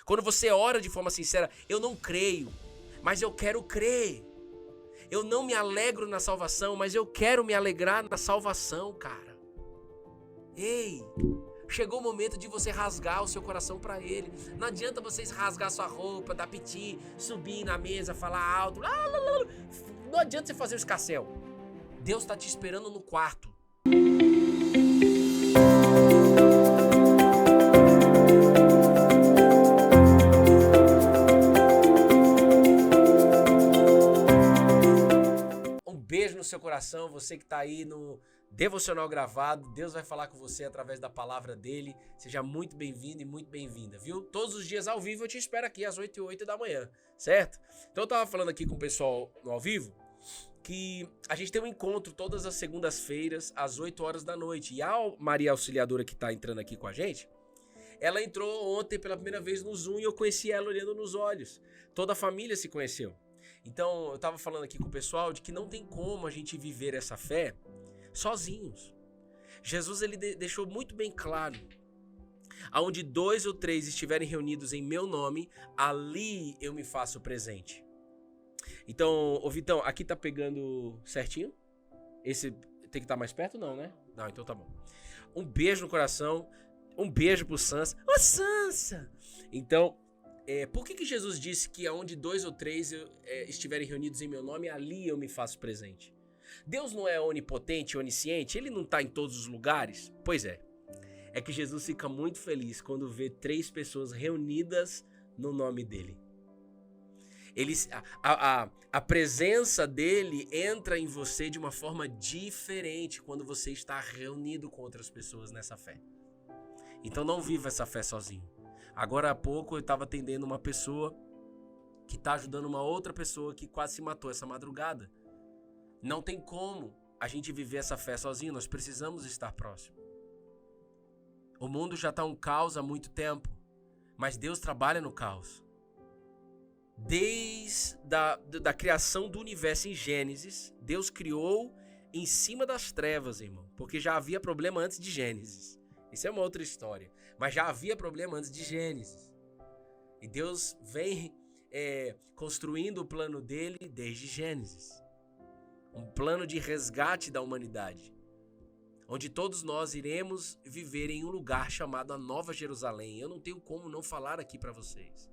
Quando você ora de forma sincera, eu não creio, mas eu quero crer. Eu não me alegro na salvação, mas eu quero me alegrar na salvação, cara. Ei, chegou o momento de você rasgar o seu coração para Ele. Não adianta vocês rasgar sua roupa, dar piti, subir na mesa, falar alto. Não adianta você fazer o escarcéu. Deus está te esperando no quarto. Beijo no seu coração, você que está aí no Devocional Gravado. Deus vai falar com você através da palavra dele. Seja muito bem-vindo e muito bem-vinda, viu? Todos os dias ao vivo eu te espero aqui às 8h08 da manhã, certo? Então eu tava falando aqui com o pessoal no ao vivo que a gente tem um encontro todas as segundas-feiras às 8 horas da noite. E a Maria Auxiliadora que tá entrando aqui com a gente, ela entrou ontem pela primeira vez no Zoom e eu conheci ela olhando nos olhos. Toda a família se conheceu. Então, eu tava falando aqui com o pessoal de que não tem como a gente viver essa fé sozinhos. Jesus, ele deixou muito bem claro: aonde 2 ou 3 estiverem reunidos em meu nome, ali eu me faço presente. Então, ô Vitão, aqui tá pegando certinho? Esse tem que estar mais perto, não, né? Não, então tá bom. Um beijo no coração, um beijo pro Sansa. Ô Sansa! Então, por que Jesus disse que aonde 2 ou 3 estiverem reunidos em meu nome, ali eu me faço presente? Deus não é onipotente, onisciente? Ele não está em todos os lugares? Pois é. É que Jesus fica muito feliz quando vê 3 pessoas reunidas no nome dele. A presença dele entra em você de uma forma diferente quando você está reunido com outras pessoas nessa fé. Então não viva essa fé sozinho. Agora há pouco eu estava atendendo uma pessoa que está ajudando uma outra pessoa que quase se matou essa madrugada. Não tem como a gente viver essa fé sozinho, nós precisamos estar próximo. O mundo já está um caos há muito tempo, mas Deus trabalha no caos. Desde da criação do universo em Gênesis, Deus criou em cima das trevas, irmão, porque já havia problema antes de Gênesis. Isso é uma outra história. Mas já havia problema antes de Gênesis. E Deus vem construindo o plano dele desde Gênesis. Um plano de resgate da humanidade. Onde todos nós iremos viver em um lugar chamado a Nova Jerusalém. Eu não tenho como não falar aqui para vocês.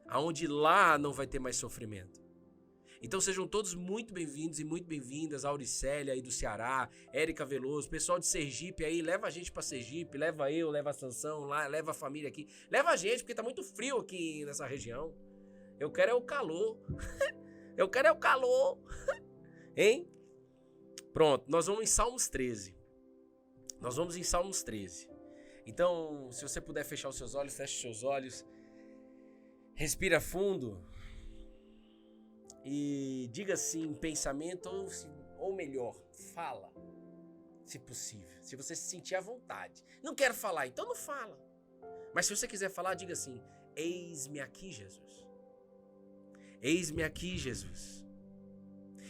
Aonde lá não vai ter mais sofrimento. Então sejam todos muito bem-vindos e muito bem-vindas, a Auricélia aí do Ceará, Érica Veloso, pessoal de Sergipe aí, leva a gente pra Sergipe, leva eu, leva a Sansão lá, leva a família aqui, leva a gente, porque tá muito frio aqui nessa região. Eu quero é o calor. Eu quero é o calor. Hein? Pronto, nós vamos em Salmos 13. Nós vamos em Salmos 13. Então, se você puder fechar os seus olhos, feche os seus olhos. Respira fundo. E diga assim em pensamento, ou melhor, fala, se possível. Se você se sentir à vontade. Não quero falar, então não fala. Mas se você quiser falar, diga assim: eis-me aqui, Jesus. Eis-me aqui, Jesus.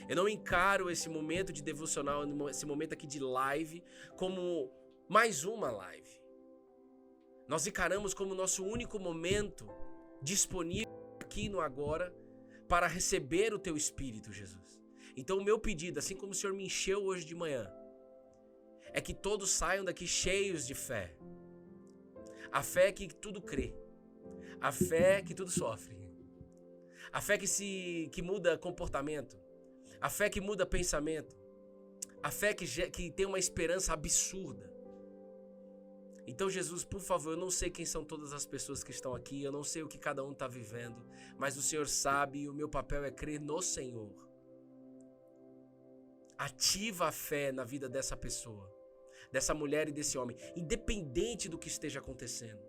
Eu não encaro esse momento de devocional, esse momento aqui de live, como mais uma live. Nós encaramos como nosso único momento disponível aqui no agora, para receber o teu Espírito, Jesus. Então o meu pedido, assim como o Senhor me encheu hoje de manhã, é que todos saiam daqui cheios de fé. A fé que tudo crê. A fé que tudo sofre. A fé que muda comportamento. A fé que muda pensamento. A fé que tem uma esperança absurda. Então, Jesus, por favor, eu não sei quem são todas as pessoas que estão aqui, eu não sei o que cada um está vivendo, mas o Senhor sabe e o meu papel é crer no Senhor. Ativa a fé na vida dessa pessoa, dessa mulher e desse homem, independente do que esteja acontecendo.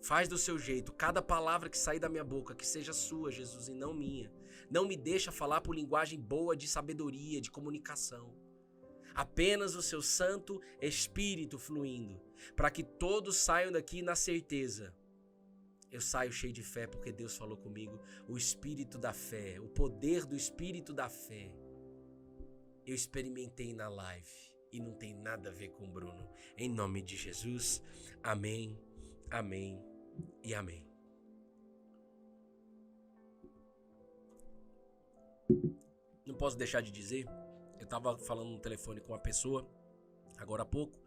Faz do seu jeito, cada palavra que sair da minha boca, que seja sua, Jesus, e não minha. Não me deixa falar por linguagem boa de sabedoria, de comunicação. Apenas o seu Santo Espírito fluindo, para que todos saiam daqui na certeza. Eu saio cheio de fé porque Deus falou comigo. O Espírito da fé, o poder do Espírito da fé, eu experimentei na live e não tem nada a ver com o Bruno. Em nome de Jesus, amém, amém e amém. Não posso deixar de dizer, eu estava falando no telefone com uma pessoa, agora há pouco,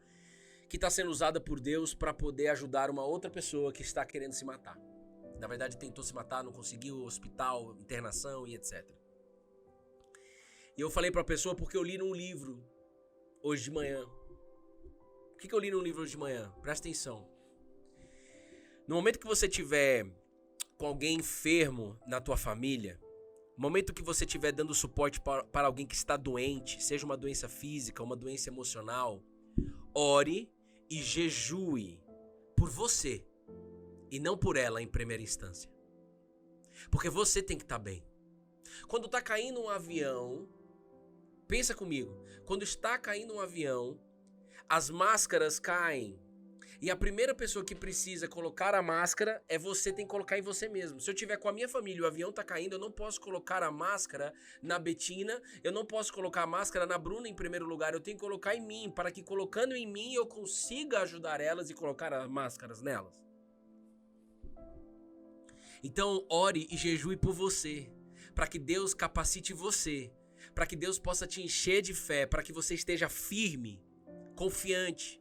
que está sendo usada por Deus para poder ajudar uma outra pessoa que está querendo se matar. Na verdade, tentou se matar, não conseguiu, hospital, internação e etc. E eu falei para a pessoa porque eu li num livro hoje de manhã. O que eu li num livro hoje de manhã? Presta atenção. No momento que você tiver com alguém enfermo na tua família, no momento que você estiver dando suporte para alguém que está doente, seja uma doença física, uma doença emocional, ore e jejue por você e não por ela em primeira instância. Porque você tem que estar bem. Quando está caindo um avião, pensa comigo, quando está caindo um avião, as máscaras caem. E a primeira pessoa que precisa colocar a máscara é você, tem que colocar em você mesmo. Se eu tiver com a minha família e o avião tá caindo, eu não posso colocar a máscara na Betina, eu não posso colocar a máscara na Bruna em primeiro lugar, eu tenho que colocar em mim, para que colocando em mim eu consiga ajudar elas e colocar as máscaras nelas. Então ore e jejue por você, para que Deus capacite você, para que Deus possa te encher de fé, para que você esteja firme, confiante.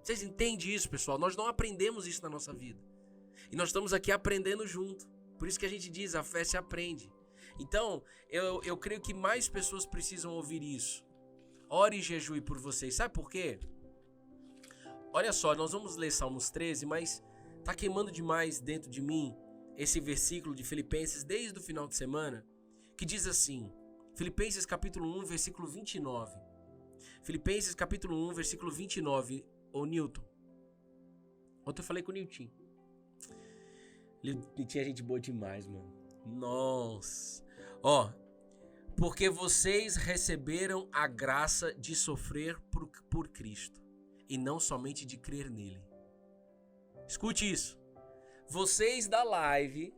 Vocês entendem isso, pessoal? Nós não aprendemos isso na nossa vida. E nós estamos aqui aprendendo junto. Por isso que a gente diz, a fé se aprende. Então, eu creio que mais pessoas precisam ouvir isso. Ore e jejue por vocês. Sabe por quê? Olha só, nós vamos ler Salmos 13, mas tá queimando demais dentro de mim esse versículo de Filipenses desde o final de semana, que diz assim, Filipenses capítulo 1, versículo 29. Filipenses capítulo 1, versículo 29. Ô Newton, ontem eu falei com o Newton. Newton é gente boa demais, mano. Nossa. Ó, porque vocês receberam a graça de sofrer por Cristo e não somente de crer nele. Escute isso. Vocês da live,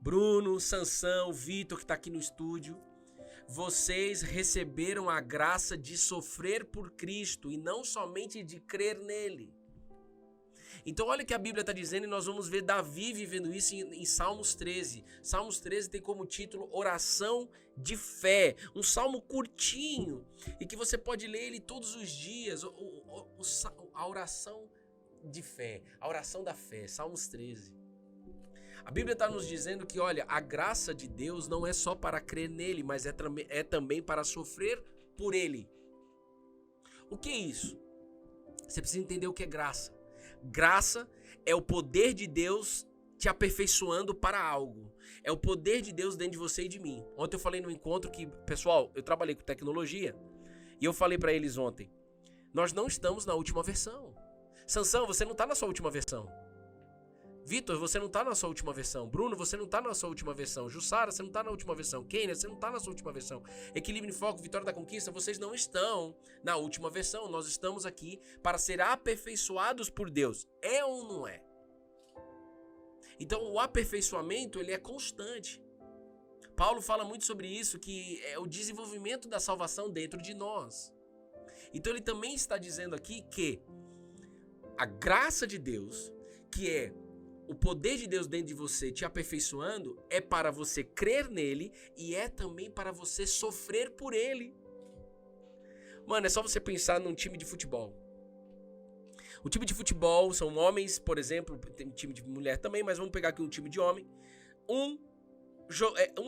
Bruno, Sansão, Vitor que tá aqui no estúdio, vocês receberam a graça de sofrer por Cristo e não somente de crer nele. Então olha o que a Bíblia está dizendo e nós vamos ver Davi vivendo isso em Salmos 13. Salmos 13 tem como título Oração de Fé. Um salmo curtinho e que você pode ler ele todos os dias. A oração de fé, a oração da fé, Salmos 13. A Bíblia está nos dizendo que, olha, a graça de Deus não é só para crer nele, mas é também para sofrer por ele. O que é isso? Você precisa entender o que é graça. Graça é o poder de Deus te aperfeiçoando para algo. É o poder de Deus dentro de você e de mim. Ontem eu falei no encontro que, pessoal, eu trabalhei com tecnologia e eu falei para eles ontem, nós não estamos na última versão. Sansão, você não está na sua última versão. Vitor, você não tá na sua última versão. Bruno, você não tá na sua última versão. Jussara, você não tá na última versão. Kenia, você não tá na sua última versão. Equilíbrio em Foco, Vitória da Conquista, vocês não estão na última versão. Nós estamos aqui para ser aperfeiçoados por Deus. É ou não é? Então o aperfeiçoamento, ele é constante. Paulo fala muito sobre isso, que é o desenvolvimento da salvação dentro de nós. Então ele também está dizendo aqui que a graça de Deus, que é o poder de Deus dentro de você te aperfeiçoando, é para você crer nele e é também para você sofrer por ele. Mano, é só você pensar num time de futebol. O time de futebol são homens, por exemplo, tem time de mulher também, mas vamos pegar aqui um time de homem. Um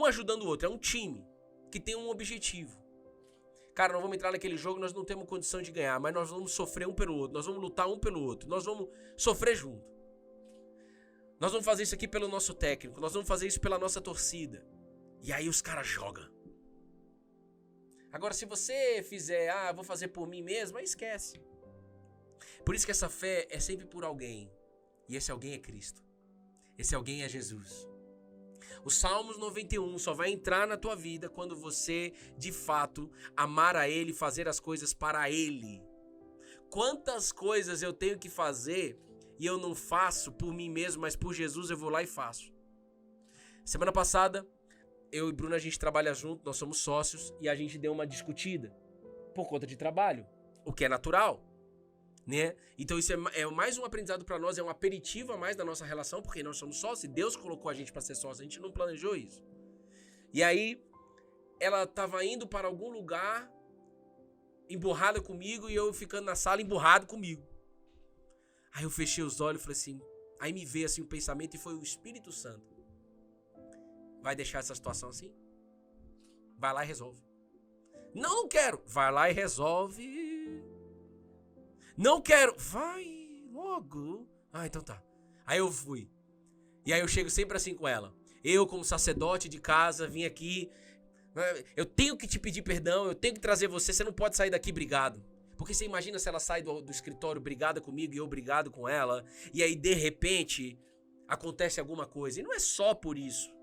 ajudando o outro, é um time que tem um objetivo. Cara, nós vamos entrar naquele jogo, nós não temos condição de ganhar, mas nós vamos sofrer um pelo outro, nós vamos lutar um pelo outro, nós vamos sofrer junto. Nós vamos fazer isso aqui pelo nosso técnico, nós vamos fazer isso pela nossa torcida. E aí os caras jogam. Agora, se você fizer, vou fazer por mim mesmo, aí esquece. Por isso que essa fé é sempre por alguém. E esse alguém é Cristo. Esse alguém é Jesus. O Salmos 91 só vai entrar na tua vida quando você, de fato, amar a Ele, fazer as coisas para Ele. Quantas coisas eu tenho que fazer e eu não faço por mim mesmo, mas por Jesus eu vou lá e faço. Semana passada, eu e Bruno, a gente trabalha junto, nós somos sócios, e a gente deu uma discutida por conta de trabalho, o que é natural. né? Então isso é mais um aprendizado para nós, é um aperitivo a mais da nossa relação, porque nós somos sócios e Deus colocou a gente para ser sócio, a gente não planejou isso. E aí ela tava indo para algum lugar emburrada comigo e eu ficando na sala emburrado comigo. Aí eu fechei os olhos e falei assim, aí me veio assim um pensamento e foi o Espírito Santo. Vai deixar essa situação assim? Vai lá e resolve. Não quero. Vai lá e resolve. Não quero. Vai logo. Ah, então tá. Aí eu fui. E aí eu chego sempre assim com ela. Eu, como sacerdote de casa, vim aqui. Eu tenho que te pedir perdão. Eu tenho que trazer você. Você não pode sair daqui brigado. Porque você imagina se ela sai do escritório brigada comigo e eu brigado com ela. E aí, de repente, acontece alguma coisa. E não é só por isso.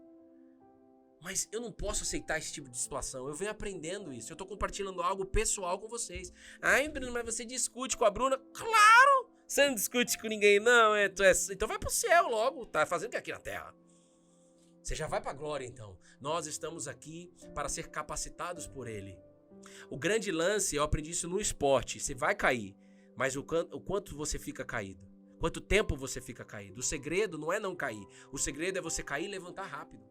Mas eu não posso aceitar esse tipo de situação. Eu venho aprendendo isso. Eu tô compartilhando algo pessoal com vocês. Ai, Bruno, mas você discute com a Bruna? Claro! Você não discute com ninguém, não. Então vai pro céu logo. Tá fazendo o que aqui na terra? Você já vai pra glória, então. Nós estamos aqui para ser capacitados por Ele. O grande lance, eu aprendi isso no esporte. Você vai cair, mas o quanto você fica caído. Quanto tempo você fica caído. O segredo não é não cair. O segredo é você cair e levantar rápido.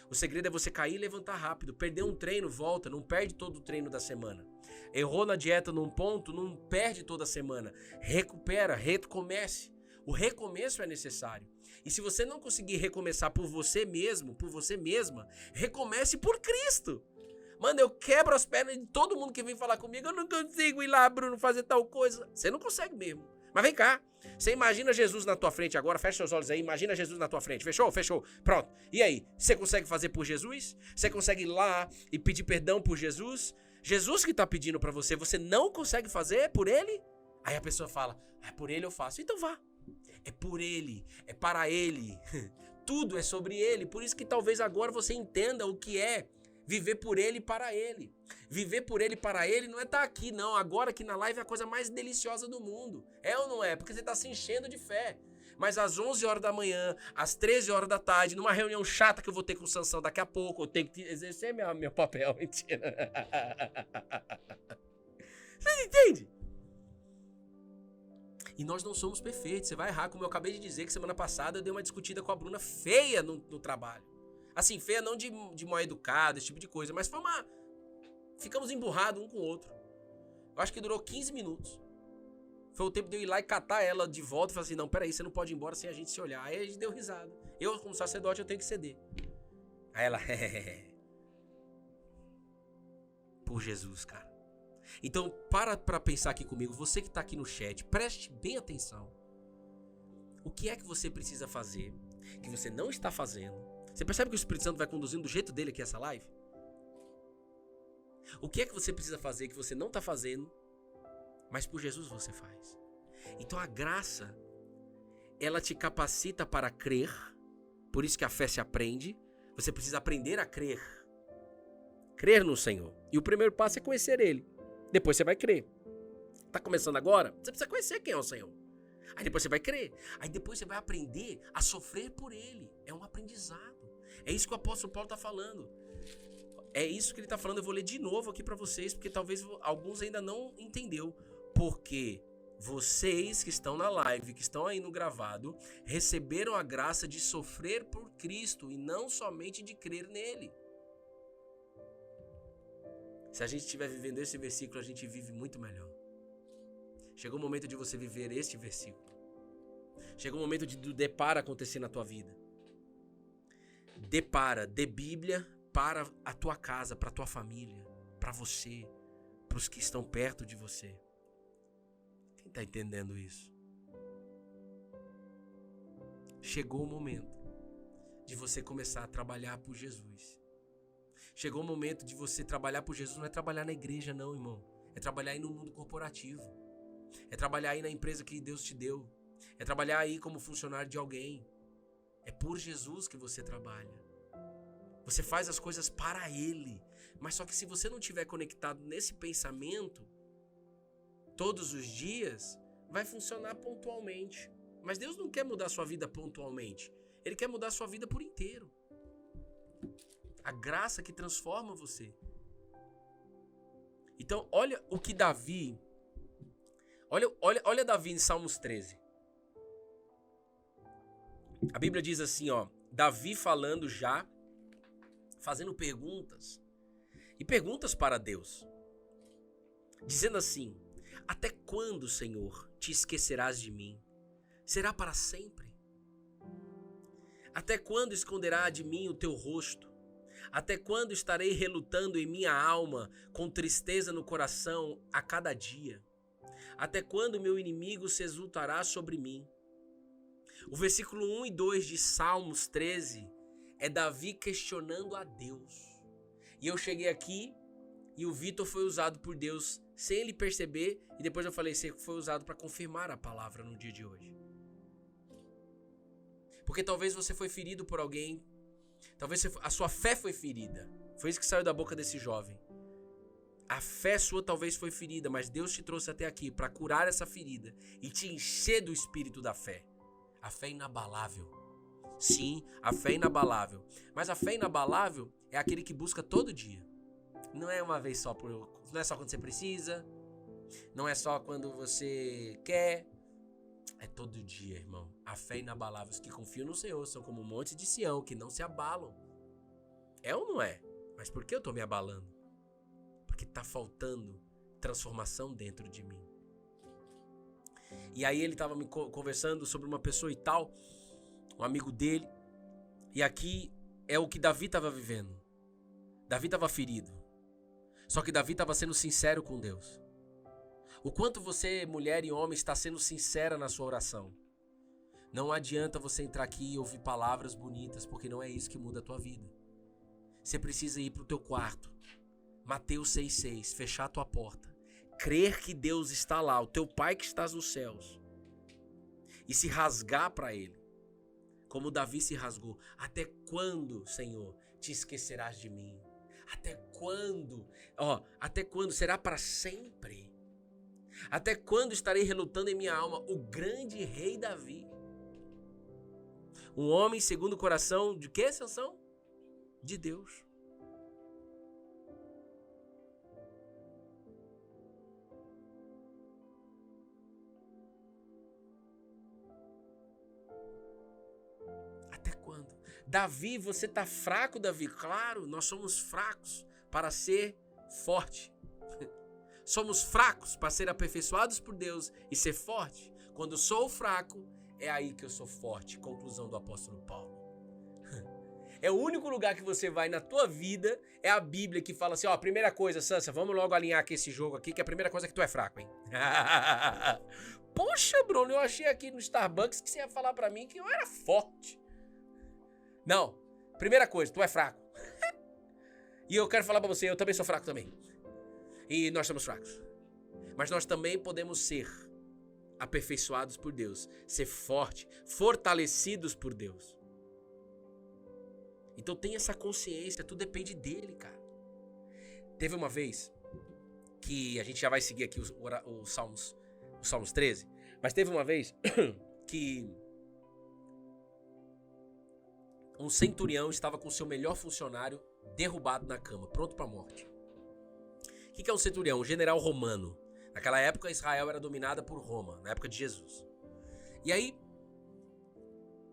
O segredo é você cair e levantar rápido. Perder um treino, volta. Não perde todo o treino da semana. Errou na dieta num ponto, não perde toda a semana. Recupera, recomece. O recomeço é necessário. E se você não conseguir recomeçar por você mesmo, por você mesma, recomece por Cristo. Mano, eu quebro as pernas de todo mundo que vem falar comigo. Eu não consigo ir lá, Bruno, fazer tal coisa. Você não consegue mesmo. Mas vem cá. Você imagina Jesus na tua frente agora. Fecha seus olhos aí. Imagina Jesus na tua frente. Fechou? Fechou. Pronto. E aí? Você consegue fazer por Jesus? Você consegue ir lá e pedir perdão por Jesus? Jesus que tá pedindo pra você. Você não consegue fazer por Ele? Aí a pessoa fala, por Ele eu faço. Então vá. É por Ele. É para Ele. Tudo é sobre Ele. Por isso que talvez agora você entenda o que é viver por Ele e para Ele. Viver por Ele e para Ele não é estar aqui, não. Agora aqui na live é a coisa mais deliciosa do mundo. É ou não é? Porque você está se enchendo de fé. Mas às 11 horas da manhã, às 13 horas da tarde, numa reunião chata que eu vou ter com o Sansão daqui a pouco, eu tenho que exercer meu papel. Mentira. Você entende? E nós não somos perfeitos. Você vai errar, como eu acabei de dizer que semana passada eu dei uma discutida com a Bruna feia no trabalho. Assim, feia não de mal educado, esse tipo de coisa, mas foi uma... Ficamos emburrados um com o outro. Eu acho que durou 15 minutos. Foi o tempo de eu ir lá e catar ela de volta e falar assim, não, peraí, você não pode ir embora sem a gente se olhar. Aí a gente deu risada. Eu, como sacerdote, eu tenho que ceder. Aí ela... Por Jesus, cara. Então, para pensar aqui comigo, você que tá aqui no chat, preste bem atenção. O que é que você precisa fazer, que você não está fazendo? Você percebe que o Espírito Santo vai conduzindo do jeito dele aqui essa live? O que é que você precisa fazer que você não está fazendo, mas por Jesus você faz? Então a graça, ela te capacita para crer, por isso que a fé se aprende. Você precisa aprender a crer. Crer no Senhor. E o primeiro passo é conhecer Ele. Depois você vai crer. Tá começando agora? Você precisa conhecer quem é o Senhor. Aí depois você vai crer. Aí depois você vai aprender a sofrer por Ele. É um aprendizado. É isso que o apóstolo Paulo está falando. É isso que ele está falando. Eu vou ler de novo aqui para vocês, porque talvez alguns ainda não entendeu. Porque vocês que estão na live, que estão aí no gravado, receberam a graça de sofrer por Cristo e não somente de crer nele. Se a gente estiver vivendo esse versículo, a gente vive muito melhor. Chegou o momento de você viver este versículo. Chegou o momento do depara acontecer na tua vida. Depara, dê Bíblia para a tua casa, para a tua família, para você, para os que estão perto de você. Quem está entendendo isso? Chegou o momento de você começar a trabalhar por Jesus. Chegou o momento de você trabalhar por Jesus, não é trabalhar na igreja não, irmão. É trabalhar aí no mundo corporativo. É trabalhar aí na empresa que Deus te deu. É trabalhar aí como funcionário de alguém. É por Jesus que você trabalha. Você faz as coisas para Ele. Mas só que se você não estiver conectado nesse pensamento, todos os dias, vai funcionar pontualmente. Mas Deus não quer mudar a sua vida pontualmente. Ele quer mudar a sua vida por inteiro. A graça que transforma você. Então, olha o que Davi Olha Davi em Salmos 13. A Bíblia diz assim, ó, Davi falando já, fazendo perguntas, e perguntas para Deus, dizendo assim: até quando, Senhor, te esquecerás de mim? Será para sempre? Até quando esconderá de mim o teu rosto? Até quando estarei relutando em minha alma, com tristeza no coração a cada dia? Até quando meu inimigo se exultará sobre mim? O versículo 1 e 2 de Salmos 13 é Davi questionando a Deus. E eu cheguei aqui e o Vitor foi usado por Deus sem ele perceber, e depois eu falei, você foi usado para confirmar a palavra no dia de hoje. Porque talvez você foi ferido por alguém, talvez a sua fé foi ferida. Foi isso que saiu da boca desse jovem. A fé sua talvez foi ferida, mas Deus te trouxe até aqui para curar essa ferida e te encher do espírito da fé. A fé inabalável. Sim, a fé inabalável. Mas a fé inabalável é aquele que busca todo dia. Não é uma vez só, não é só quando você precisa, não é só quando você quer. É todo dia, irmão. A fé inabalável. Os que confiam no Senhor são como um monte de Sião, que não se abalam. É ou não é? Mas por que eu tô me abalando? Porque tá faltando transformação dentro de mim. E aí ele tava me conversando sobre uma pessoa e tal, um amigo dele. E aqui é o que Davi tava vivendo. Davi tava ferido. Só que Davi tava sendo sincero com Deus. O quanto você, mulher e homem, está sendo sincera na sua oração. Não adianta você entrar aqui e ouvir palavras bonitas, porque não é isso que muda a tua vida. Você precisa ir pro teu quarto. Mateus 6,6, fechar a tua porta. Crer que Deus está lá, o teu Pai que estás nos céus. E se rasgar para Ele. Como Davi se rasgou. Até quando, Senhor, te esquecerás de mim? Até quando? Até quando? Será para sempre? Até quando estarei relutando em minha alma? O grande rei Davi. Um homem segundo o coração de que, Sansão? De Deus. Até quando? Davi, você tá fraco, Davi? Claro, nós somos fracos para ser forte. Somos fracos para ser aperfeiçoados por Deus e ser forte. Quando sou fraco, é aí que eu sou forte. Conclusão do apóstolo Paulo. É o único lugar que você vai na tua vida, é a Bíblia que fala assim, primeira coisa, Sansa, vamos logo alinhar aqui esse jogo aqui, que a primeira coisa é que tu é fraco, hein? Poxa, Bruno, eu achei aqui no Starbucks que você ia falar pra mim que eu era forte. Não, primeira coisa, tu é fraco. E eu quero falar pra você, eu também sou fraco também. E nós somos fracos. Mas nós também podemos ser aperfeiçoados por Deus. Ser forte, fortalecidos por Deus. Então tenha essa consciência, tudo depende dele, cara. Teve uma vez que a gente já vai seguir aqui os Salmos 13, mas teve uma vez que um centurião estava com seu melhor funcionário derrubado na cama, pronto para a morte. O que é um centurião? Um general romano. Naquela época, Israel era dominada por Roma, na época de Jesus. E aí,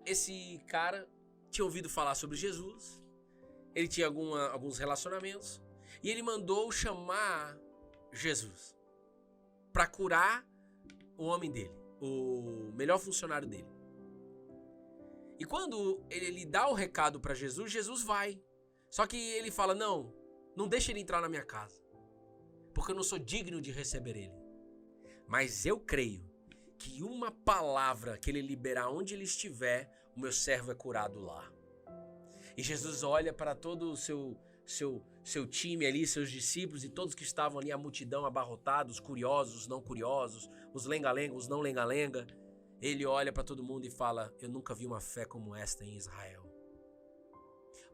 esse cara tinha ouvido falar sobre Jesus, ele tinha alguns relacionamentos, e ele mandou chamar Jesus para curar o homem dele, o melhor funcionário dele. E quando ele dá o recado para Jesus, Jesus vai. Só que ele fala, não deixa ele entrar na minha casa, porque eu não sou digno de receber ele. Mas eu creio que uma palavra que ele liberar onde ele estiver, o meu servo é curado lá. E Jesus olha para todo o seu time ali, seus discípulos e todos que estavam ali, a multidão abarrotada, os curiosos, os não curiosos, os lenga-lenga, os não lenga-lenga. Ele olha para todo mundo e fala, eu nunca vi uma fé como esta em Israel.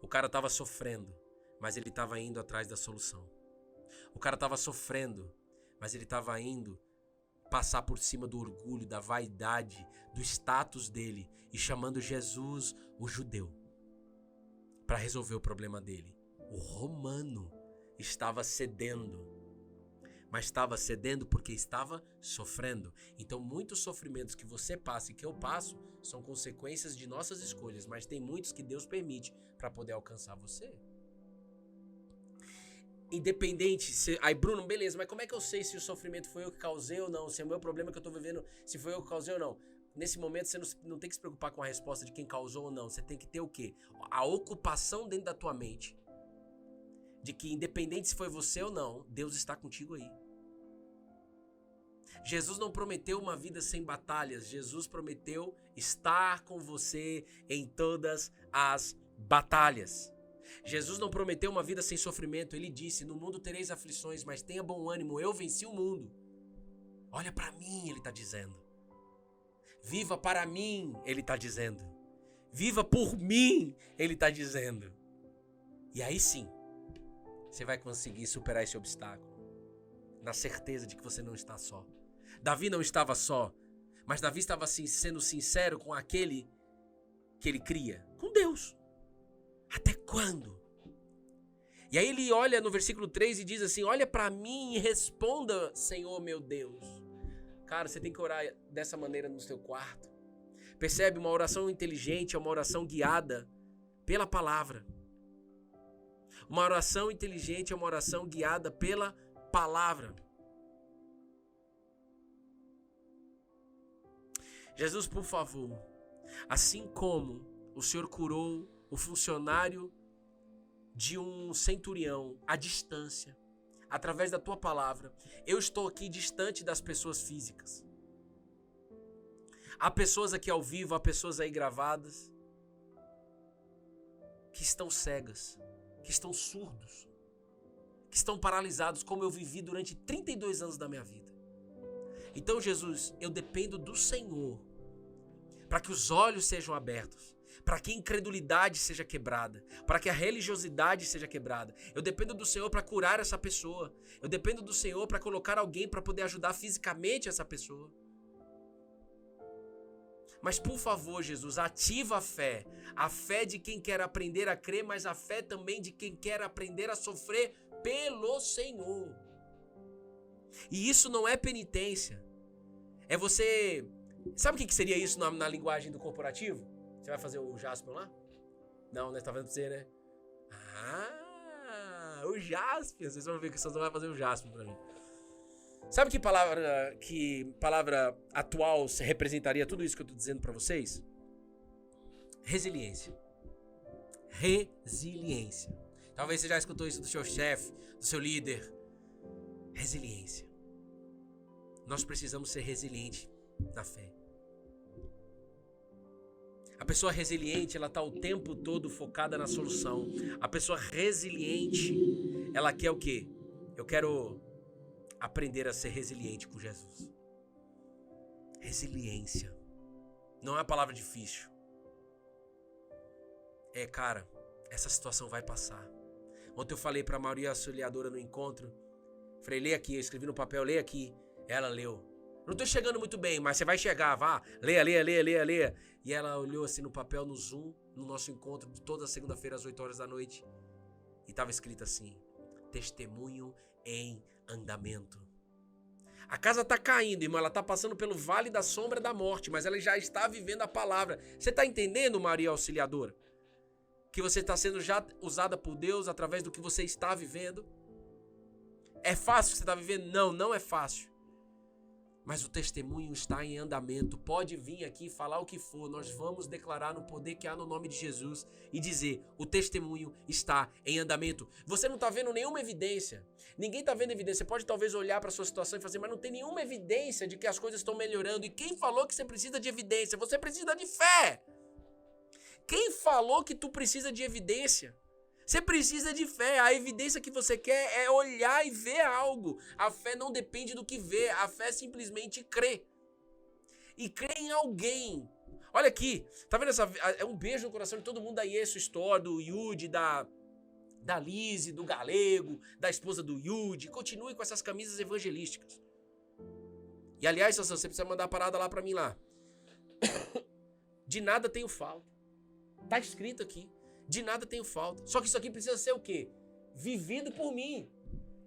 O cara estava sofrendo, mas ele estava indo atrás da solução. O cara estava sofrendo, mas ele estava indo passar por cima do orgulho, da vaidade, do status dele e chamando Jesus, o judeu, para resolver o problema dele. O romano estava cedendo mas estava cedendo porque estava sofrendo. Então, muitos sofrimentos que você passa e que eu passo são consequências de nossas escolhas, mas tem muitos que Deus permite para poder alcançar você. Independente, aí Bruno, beleza, mas como é que eu sei se o sofrimento foi eu que causei ou não, se é o meu problema que eu tô vivendo, se foi eu que causei ou não? Nesse momento você não tem que se preocupar com a resposta de quem causou ou não, você tem que ter o quê? A ocupação dentro da tua mente, de que independente se foi você ou não, Deus está contigo aí. Jesus não prometeu uma vida sem batalhas, Jesus prometeu estar com você em todas as batalhas. Jesus não prometeu uma vida sem sofrimento, ele disse, no mundo tereis aflições, mas tenha bom ânimo, eu venci o mundo. Olha para mim, ele está dizendo. Viva para mim, ele está dizendo. Viva por mim, ele está dizendo. E aí sim, você vai conseguir superar esse obstáculo, na certeza de que você não está só. Davi não estava só, mas Davi estava sendo sincero com aquele que ele cria, com Deus. Até quando? E aí ele olha no versículo 3 e diz assim, olha para mim e responda, Senhor meu Deus. Cara, você tem que orar dessa maneira no seu quarto. Percebe? Uma oração inteligente é uma oração guiada pela palavra. Uma oração inteligente é uma oração guiada pela palavra. Jesus, por favor, assim como o Senhor curou o funcionário de um centurião à distância, através da tua palavra, eu estou aqui distante das pessoas físicas. Há pessoas aqui ao vivo, há pessoas aí gravadas, que estão cegas, que estão surdos, que estão paralisados, como eu vivi durante 32 anos da minha vida. Então, Jesus, eu dependo do Senhor para que os olhos sejam abertos, para que a incredulidade seja quebrada, para que a religiosidade seja quebrada. Eu dependo do Senhor para curar essa pessoa. Eu dependo do Senhor para colocar alguém para poder ajudar fisicamente essa pessoa. Mas por favor, Jesus, ativa a fé de quem quer aprender a crer, mas a fé também de quem quer aprender a sofrer pelo Senhor. E isso não é penitência. É você... Sabe o que seria isso na linguagem do corporativo? Você vai fazer o Jasper lá? Não, né? Tá vendo pra você, né? Ah, o Jasper. Vocês vão ver que o Santão vai fazer o Jasper pra mim. Sabe que palavra atual representaria tudo isso que eu tô dizendo pra vocês? Resiliência. Resiliência. Talvez você já escutou isso do seu chefe, do seu líder. Resiliência. Nós precisamos ser resilientes na fé. A pessoa resiliente, ela tá o tempo todo focada na solução. A pessoa resiliente, ela quer o quê? Eu quero aprender a ser resiliente com Jesus. Resiliência. Não é uma palavra difícil. Cara, essa situação vai passar. Ontem eu falei pra Maria Auxiliadora no encontro. Falei, lê aqui, eu escrevi no papel, lê aqui. Ela leu. Não tô chegando muito bem, mas você vai chegar, vá. Leia. E ela olhou assim no papel, no Zoom, no nosso encontro de toda segunda-feira às 8 horas da noite. E tava escrito assim, testemunho em andamento. A casa tá caindo, irmão, ela tá passando pelo vale da sombra da morte, mas ela já está vivendo a palavra. Você tá entendendo, Maria Auxiliadora? Que você está sendo já usada por Deus através do que você está vivendo? É fácil o que você está vivendo? Não, não é fácil. Mas o testemunho está em andamento. Pode vir aqui e falar o que for. Nós vamos declarar no poder que há no nome de Jesus e dizer, o testemunho está em andamento. Você não está vendo nenhuma evidência. Ninguém está vendo evidência. Você pode talvez olhar para a sua situação e fazer, mas não tem nenhuma evidência de que as coisas estão melhorando. E quem falou que você precisa de evidência? Você precisa de fé. Quem falou que tu precisa de evidência? Você precisa de fé. A evidência que você quer é olhar e ver algo. A fé não depende do que vê. A fé simplesmente crê. E crê em alguém. Olha aqui. Tá vendo essa... É um beijo no coração de todo mundo da Yesu Store, do Yudi, da Lise, do Galego, da esposa do Yudi. Continue com essas camisas evangelísticas. E aliás, Sansão, você precisa mandar a parada lá pra mim lá. De nada tenho falta. Tá escrito aqui. De nada tenho falta. Só que isso aqui precisa ser o quê? Vivido por mim.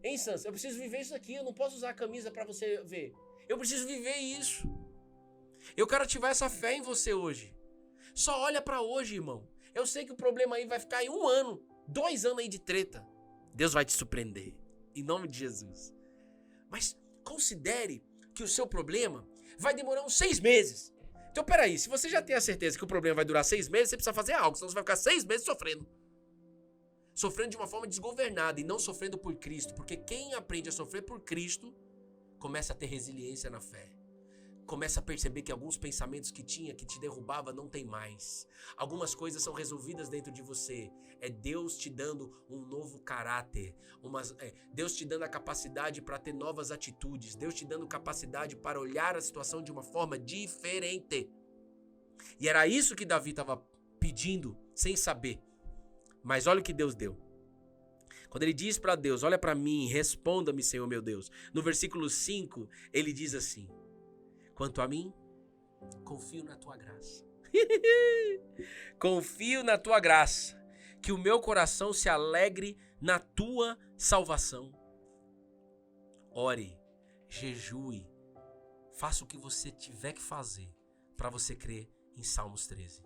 Hein, Sansa? Eu preciso viver isso aqui. Eu não posso usar a camisa pra você ver. Eu preciso viver isso. Eu quero ativar essa fé em você hoje. Só olha pra hoje, irmão. Eu sei que o problema aí vai ficar em 1 ano, 2 anos aí de treta. Deus vai te surpreender. Em nome de Jesus. Mas considere que o seu problema vai demorar uns 6 meses. Então, peraí. Se você já tem a certeza que o problema vai durar 6 meses, você precisa fazer algo. Senão você vai ficar 6 meses sofrendo. Sofrendo de uma forma desgovernada e não sofrendo por Cristo. Porque quem aprende a sofrer por Cristo começa a ter resiliência na fé. Começa a perceber que alguns pensamentos que tinha, que te derrubava, não tem mais. Algumas coisas são resolvidas dentro de você. É Deus te dando um novo caráter. Deus te dando a capacidade para ter novas atitudes. Deus te dando capacidade para olhar a situação de uma forma diferente. E era isso que Davi estava pedindo, sem saber. Mas olha o que Deus deu. Quando ele diz para Deus, olha para mim, responda-me, Senhor meu Deus. No versículo 5, ele diz assim: quanto a mim, confio na tua graça. Confio na tua graça, que o meu coração se alegre na tua salvação. Ore, jejue, faça o que você tiver que fazer para você crer em Salmos 13.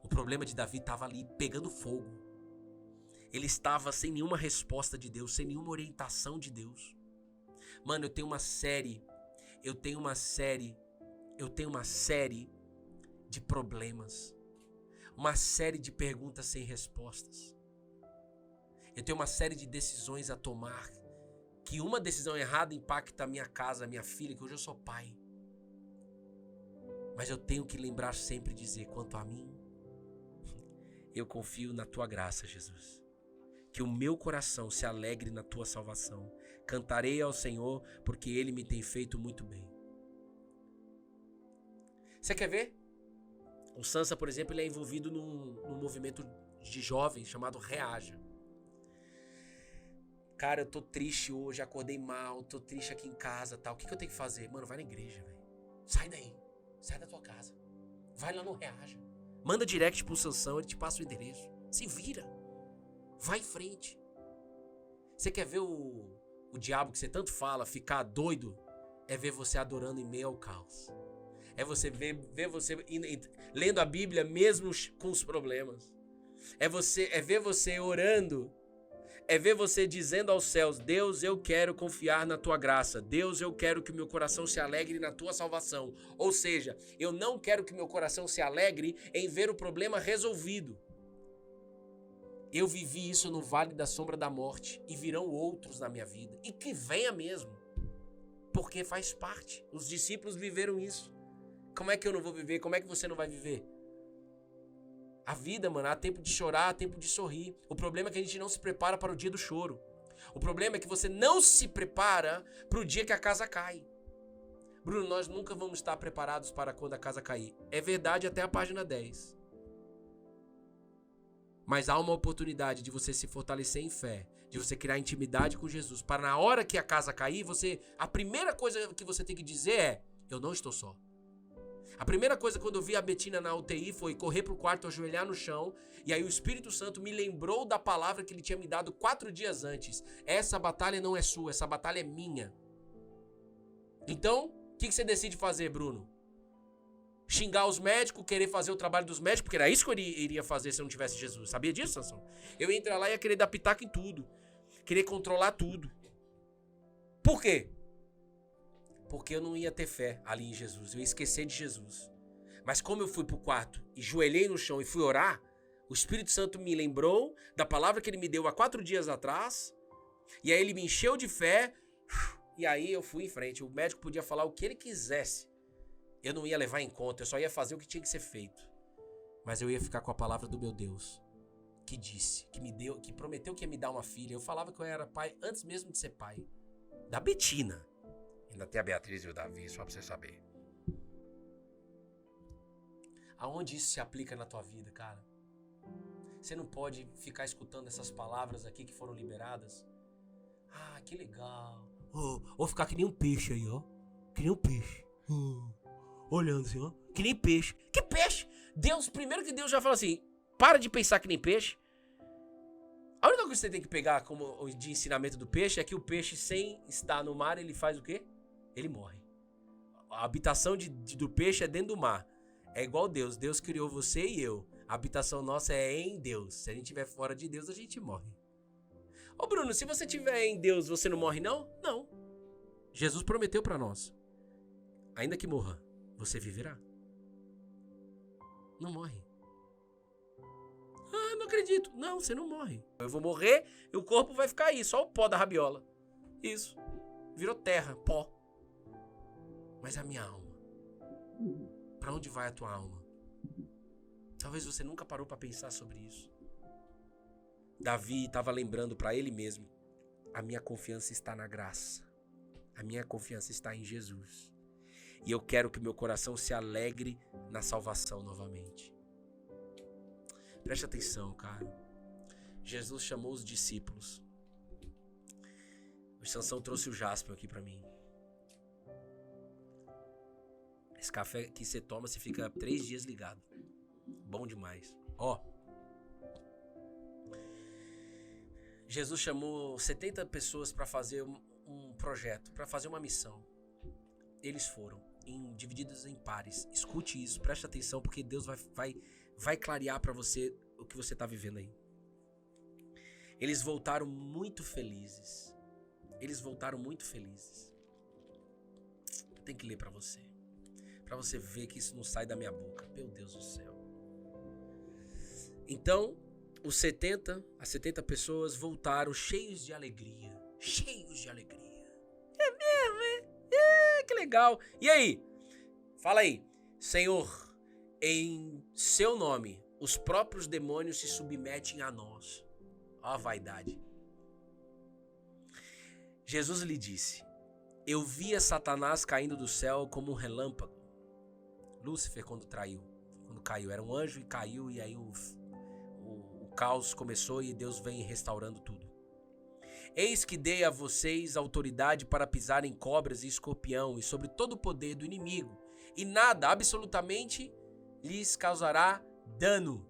O problema de Davi estava ali pegando fogo. Ele estava sem nenhuma resposta de Deus, sem nenhuma orientação de Deus. Mano, eu tenho uma série de problemas. Uma série de perguntas sem respostas. Eu tenho uma série de decisões a tomar. Que uma decisão errada impacta a minha casa, a minha filha, que hoje eu sou pai. Mas eu tenho que lembrar sempre de dizer, quanto a mim, eu confio na tua graça, Jesus. Que o meu coração se alegre na tua salvação. Cantarei ao Senhor, porque Ele me tem feito muito bem. Você quer ver? O Sansa, por exemplo, ele é envolvido num movimento de jovens chamado Reaja. Cara, eu tô triste hoje, acordei mal, tô triste aqui em casa, tal. O que eu tenho que fazer? Mano, vai na igreja, velho. Sai daí. Sai da tua casa. Vai lá no Reaja. Manda direct pro Sansão, ele te passa o endereço. Se vira. Vai em frente. Você quer ver o diabo que você tanto fala ficar doido? É ver você adorando em meio ao caos. É você ver você lendo a Bíblia mesmo com os problemas. É ver você orando. É ver você dizendo aos céus, Deus, eu quero confiar na tua graça. Deus, eu quero que o meu coração se alegre na tua salvação. Ou seja, eu não quero que meu coração se alegre em ver o problema resolvido. Eu vivi isso no vale da sombra da morte e virão outros na minha vida. E que venha mesmo. Porque faz parte. Os discípulos viveram isso. Como é que eu não vou viver? Como é que você não vai viver? A vida, mano, há tempo de chorar, há tempo de sorrir. O problema é que a gente não se prepara para o dia do choro. O problema é que você não se prepara para o dia que a casa cai. Bruno, nós nunca vamos estar preparados para quando a casa cair. É verdade até a página 10. Mas há uma oportunidade de você se fortalecer em fé, de você criar intimidade com Jesus, para na hora que a casa cair, a primeira coisa que você tem que dizer é, eu não estou só. A primeira coisa quando eu vi a Betina na UTI foi correr pro quarto, ajoelhar no chão, e aí o Espírito Santo me lembrou da palavra que ele tinha me dado 4 dias antes. Essa batalha não é sua, essa batalha é minha. Então, o que você decide fazer, Bruno? Xingar os médicos, querer fazer o trabalho dos médicos, porque era isso que eu iria fazer se eu não tivesse Jesus. Sabia disso, Sansão? Eu ia entrar lá e ia querer dar pitaco em tudo. Querer controlar tudo. Por quê? Porque eu não ia ter fé ali em Jesus. Eu ia esquecer de Jesus. Mas como eu fui pro quarto e joelhei no chão e fui orar, o Espírito Santo me lembrou da palavra que ele me deu há 4 dias atrás. E aí ele me encheu de fé. E aí eu fui em frente. O médico podia falar o que ele quisesse. Eu não ia levar em conta. Eu só ia fazer o que tinha que ser feito. Mas eu ia ficar com a palavra do meu Deus. Que disse, que me deu, que prometeu que ia me dar uma filha. Eu falava que eu era pai antes mesmo de ser pai. Da Betina. Ainda tem a Beatriz e o Davi, só pra você saber. Aonde isso se aplica na tua vida, cara? Você não pode ficar escutando essas palavras aqui que foram liberadas. Ah, que legal. Vou ficar que nem um peixe aí, ó. Que nem um peixe. Olhando assim, ó. Que nem peixe. Que peixe? Deus, primeiro que Deus já fala assim, para de pensar que nem peixe. A única coisa que você tem que pegar como de ensinamento do peixe é que o peixe, sem estar no mar, ele faz o quê? Ele morre. A habitação do peixe é dentro do mar. É igual Deus. Deus criou você e eu. A habitação nossa é em Deus. Se a gente estiver fora de Deus, a gente morre. Ô Bruno, se você estiver em Deus, você não morre não? Não. Jesus prometeu para nós. Ainda que morra, você viverá. Não morre. Ah, não acredito. Não, você não morre. Eu vou morrer e o corpo vai ficar aí, só o pó da rabiola. Isso. Virou terra, pó. Mas a minha alma. Para onde vai a tua alma? Talvez você nunca parou para pensar sobre isso. Davi estava lembrando para ele mesmo. A minha confiança está na graça. A minha confiança está em Jesus. E eu quero que meu coração se alegre na salvação novamente. Preste atenção, cara. Jesus chamou os discípulos. O Sansão trouxe o Jasper aqui pra mim. Esse café que você toma, você fica 3 dias ligado. Bom demais. Ó. Jesus chamou 70 pessoas para fazer um projeto, para fazer uma missão. Eles foram divididos em pares. Escute isso, preste atenção, porque Deus vai clarear para você o que você está vivendo aí. Eles voltaram muito felizes. Eles voltaram muito felizes. Tem que ler para você ver que isso não sai da minha boca. Meu Deus do céu. Então, as 70 pessoas voltaram cheios de alegria. Cheios de alegria. É mesmo, é? Que legal. E aí? Fala aí. Senhor, em seu nome, os próprios demônios se submetem a nós. Ó a vaidade. Jesus lhe disse: eu via Satanás caindo do céu como um relâmpago. Lúcifer quando caiu, era um anjo e caiu, e aí o caos começou e Deus vem restaurando tudo. Eis que dei a vocês autoridade para pisar em cobras e escorpião e sobre todo o poder do inimigo, e nada, absolutamente, lhes causará dano.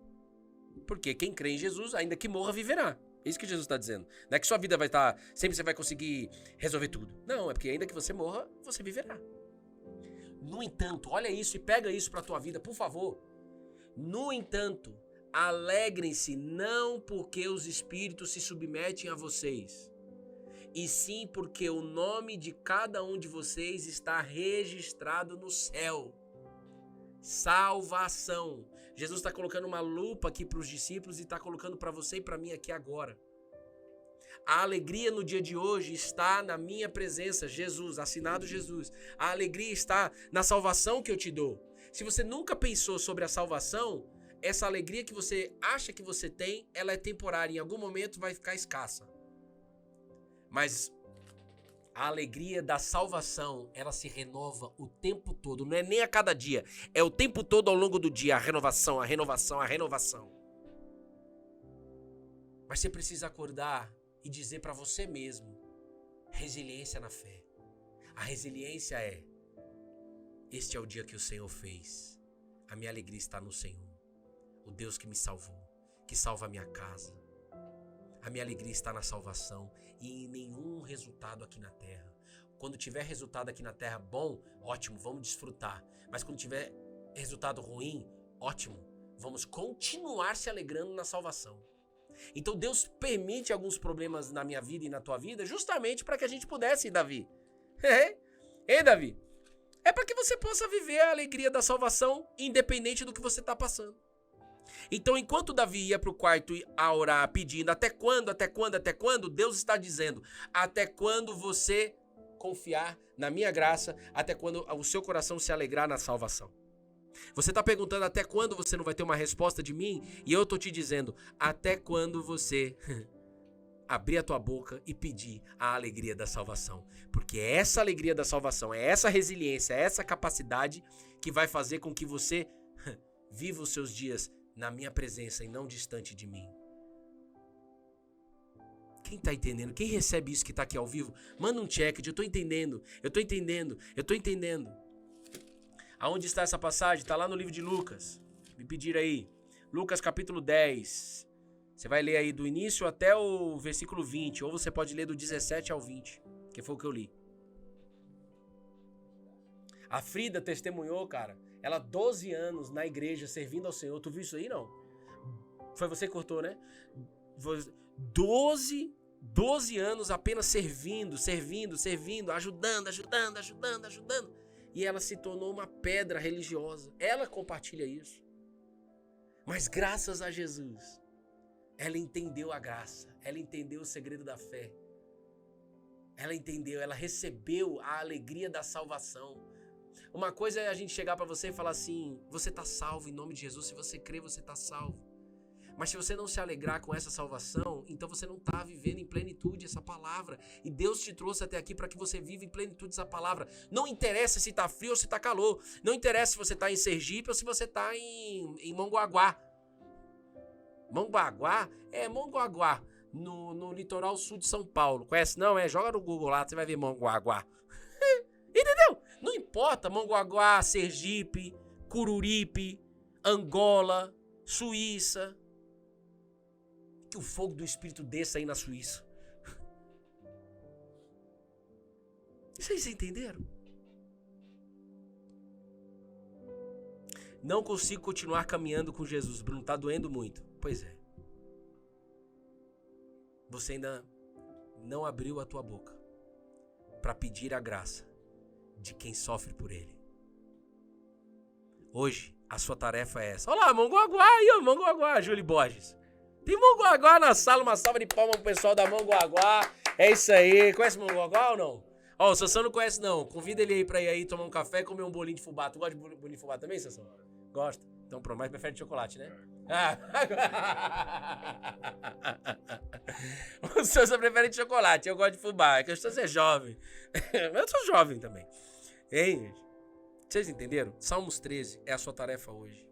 Porque quem crê em Jesus, ainda que morra, viverá. É isso que Jesus está dizendo. Não é que sua vida vai estar, sempre você vai conseguir resolver tudo. Não, é porque ainda que você morra, você viverá. No entanto, olha isso e pega isso para a tua vida, por favor. No entanto, alegrem-se não porque os espíritos se submetem a vocês, e sim porque o nome de cada um de vocês está registrado no céu. Salvação. Jesus está colocando uma lupa aqui para os discípulos e está colocando para você e para mim aqui agora. A alegria no dia de hoje está na minha presença, Jesus, assinado Jesus. A alegria está na salvação que eu te dou. Se você nunca pensou sobre a salvação, essa alegria que você acha que você tem, ela é temporária. Em algum momento vai ficar escassa. Mas a alegria da salvação, ela se renova o tempo todo. Não é nem a cada dia. É o tempo todo ao longo do dia. A renovação, a renovação, a renovação. Mas você precisa acordar e dizer para você mesmo: resiliência na fé. A resiliência é: este é o dia que o Senhor fez. A minha alegria está no Senhor. O Deus que me salvou, que salva a minha casa. A minha alegria está na salvação e em nenhum resultado aqui na terra. Quando tiver resultado aqui na terra bom, ótimo, vamos desfrutar. Mas quando tiver resultado ruim, ótimo, vamos continuar se alegrando na salvação. Então Deus permite alguns problemas na minha vida e na tua vida justamente para que a gente pudesse, Davi. Ei, Davi? É para que você possa viver a alegria da salvação independente do que você está passando. Então, enquanto Davi ia para o quarto a orar pedindo até quando, Deus está dizendo: até quando você confiar na minha graça, até quando o seu coração se alegrar na salvação. Você está perguntando até quando você não vai ter uma resposta de mim, e eu estou te dizendo: até quando você abrir a tua boca e pedir a alegria da salvação. Porque é essa alegria da salvação, é essa resiliência, é essa capacidade que vai fazer com que você viva os seus dias na minha presença e não distante de mim. Quem tá entendendo? Quem recebe isso que tá aqui ao vivo? Manda um check de eu tô entendendo. Aonde está essa passagem? Tá lá no livro de Lucas. Me pediram aí. Lucas capítulo 10. Você vai ler aí do início até o versículo 20, ou você pode ler do 17 ao 20, que foi o que eu li. A Frida testemunhou, cara, ela 12 anos na igreja servindo ao Senhor. Tu viu isso aí, não? Foi você que cortou, né? 12 anos apenas servindo, ajudando. E ela se tornou uma pedra religiosa. Ela compartilha isso. Mas graças a Jesus, ela entendeu a graça. Ela entendeu o segredo da fé. Ela entendeu, ela recebeu a alegria da salvação. Uma coisa é a gente chegar pra você e falar assim, você tá salvo em nome de Jesus, se você crê, você tá salvo. Mas se você não se alegrar com essa salvação, então você não tá vivendo em plenitude essa palavra. E Deus te trouxe até aqui para que você viva em plenitude essa palavra. Não interessa se tá frio ou se tá calor. Não interessa se você tá em Sergipe ou se você tá em Mongaguá. Mongaguá? Mongaguá, no litoral sul de São Paulo. Conhece não? Joga no Google lá, você vai ver Mongaguá. Entendeu? Não importa, Mongaguá, Sergipe, Cururipe, Angola, Suíça. Que o fogo do Espírito desça aí na Suíça. Vocês entenderam? Não consigo continuar caminhando com Jesus, Bruno, tá doendo muito. Pois é. Você ainda não abriu a tua boca para pedir a graça de quem sofre por ele. Hoje, a sua tarefa é essa. Olha lá, Mongaguá aí, ó, Mongaguá, Júlio Borges. Tem Mongaguá na sala, uma salva de palmas pro pessoal da Mongaguá. É isso aí. Conhece Mongaguá ou não? Ó, o Sansão não conhece não. Convida ele aí pra ir aí tomar um café e comer um bolinho de fubá. Tu gosta de bolinho de fubá também, Sansão? Gosta? Então pronto, mas prefere de chocolate, né? O Sansão prefere de chocolate, eu gosto de fubá. É que eu estou jovem. Eu sou jovem também. Hein, gente? Vocês entenderam? Salmos 13 é a sua tarefa hoje.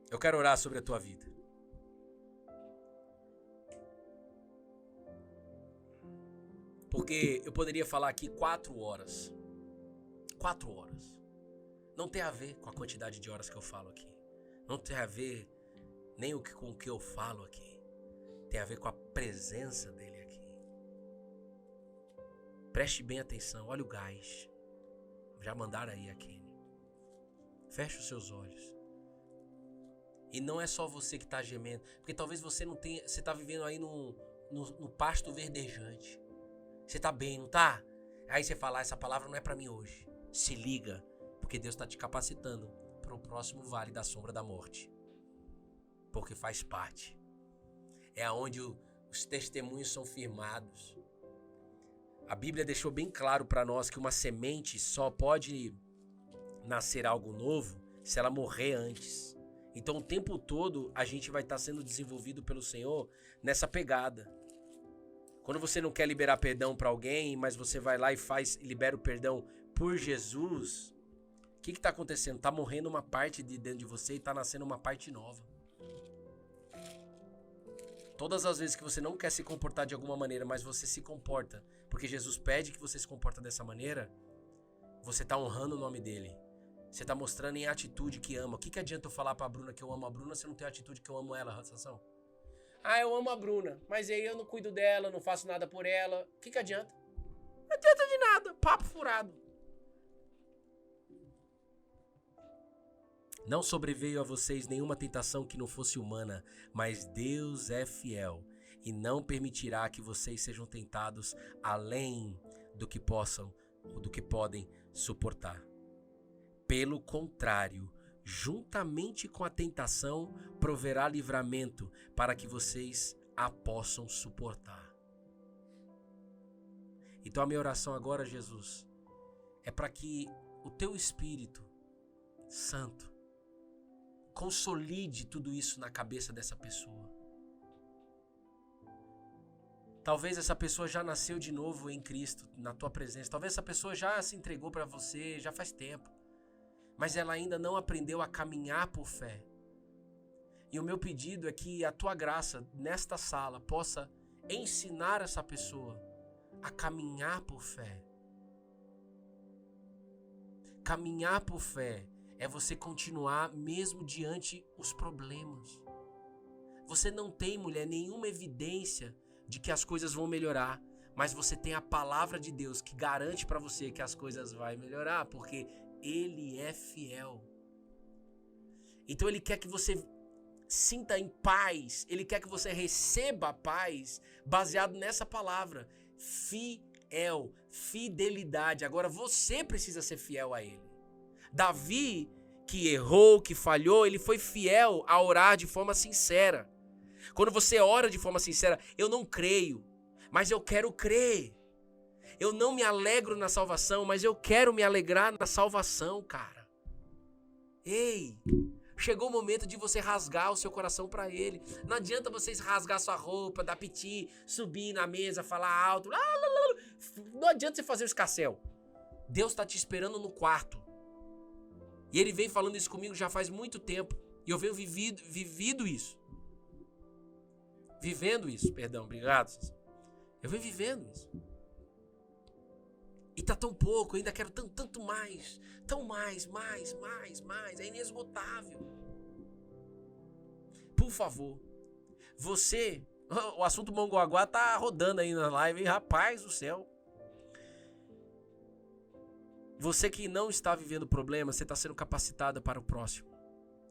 Eu quero orar sobre a tua vida. Porque eu poderia falar aqui 4 horas. 4 horas. Não tem a ver com a quantidade de horas que eu falo aqui. Não tem a ver nem com o que eu falo aqui. Tem a ver com a presença dele aqui. Preste bem atenção. Olha o gás. Já mandaram aí a Kenny. Feche os seus olhos. E não é só você que está gemendo. Porque talvez você não tenha. Você está vivendo aí no pasto verdejante. Você tá bem, não tá? Aí você fala, essa palavra não é pra mim hoje. Se liga, porque Deus tá te capacitando pro próximo vale da sombra da morte. Porque faz parte. É aonde os testemunhos são firmados. A Bíblia deixou bem claro pra nós que uma semente só pode nascer algo novo se ela morrer antes. Então o tempo todo a gente vai estar sendo desenvolvido pelo Senhor nessa pegada. Quando você não quer liberar perdão para alguém, mas você vai lá e libera o perdão por Jesus, o que está acontecendo? Está morrendo uma parte de dentro de você e está nascendo uma parte nova. Todas as vezes que você não quer se comportar de alguma maneira, mas você se comporta, porque Jesus pede que você se comporte dessa maneira, você está honrando o nome dele. Você está mostrando em atitude que ama. O que adianta eu falar para a Bruna que eu amo a Bruna se eu não tenho a atitude que eu amo ela, Sansão? Ah, eu amo a Bruna, mas aí eu não cuido dela, não faço nada por ela. O que adianta? Não adianta de nada, papo furado. Não sobreveio a vocês nenhuma tentação que não fosse humana, mas Deus é fiel e não permitirá que vocês sejam tentados além do que possam ou do que podem suportar. Pelo contrário, juntamente com a tentação, proverá livramento para que vocês a possam suportar. Então a minha oração agora, Jesus, é para que o teu Espírito Santo consolide tudo isso na cabeça dessa pessoa. Talvez essa pessoa já nasceu de novo em Cristo, na tua presença. Talvez essa pessoa já se entregou para você, já faz tempo. Mas ela ainda não aprendeu a caminhar por fé. E o meu pedido é que a tua graça nesta sala possa ensinar essa pessoa a caminhar por fé. Caminhar por fé é você continuar mesmo diante os problemas. Você não tem, mulher, nenhuma evidência de que as coisas vão melhorar. Mas você tem a palavra de Deus que garante para você que as coisas vão melhorar, porque Ele é fiel. Então Ele quer que você sinta em paz, Ele quer que você receba a paz baseado nessa palavra. Fiel, fidelidade. Agora você precisa ser fiel a Ele. Davi, que errou, que falhou, ele foi fiel a orar de forma sincera. Quando você ora de forma sincera, eu não creio, mas eu quero crer. Eu não me alegro na salvação, mas eu quero me alegrar na salvação, cara. Ei, chegou o momento de você rasgar o seu coração para Ele. Não adianta vocês rasgar sua roupa, dar piti, subir na mesa, falar alto. Não adianta você fazer o escarcéu. Deus está te esperando no quarto. E Ele vem falando isso comigo já faz muito tempo. E eu venho vivendo isso. Obrigado. Eu venho vivendo isso. E tá tão pouco, eu ainda quero tanto mais. Tão mais. É inesgotável. Por favor, você... O assunto Mongaguá tá rodando aí na live, hein? Rapaz do céu. Você que não está vivendo problema, você está sendo capacitada para o próximo.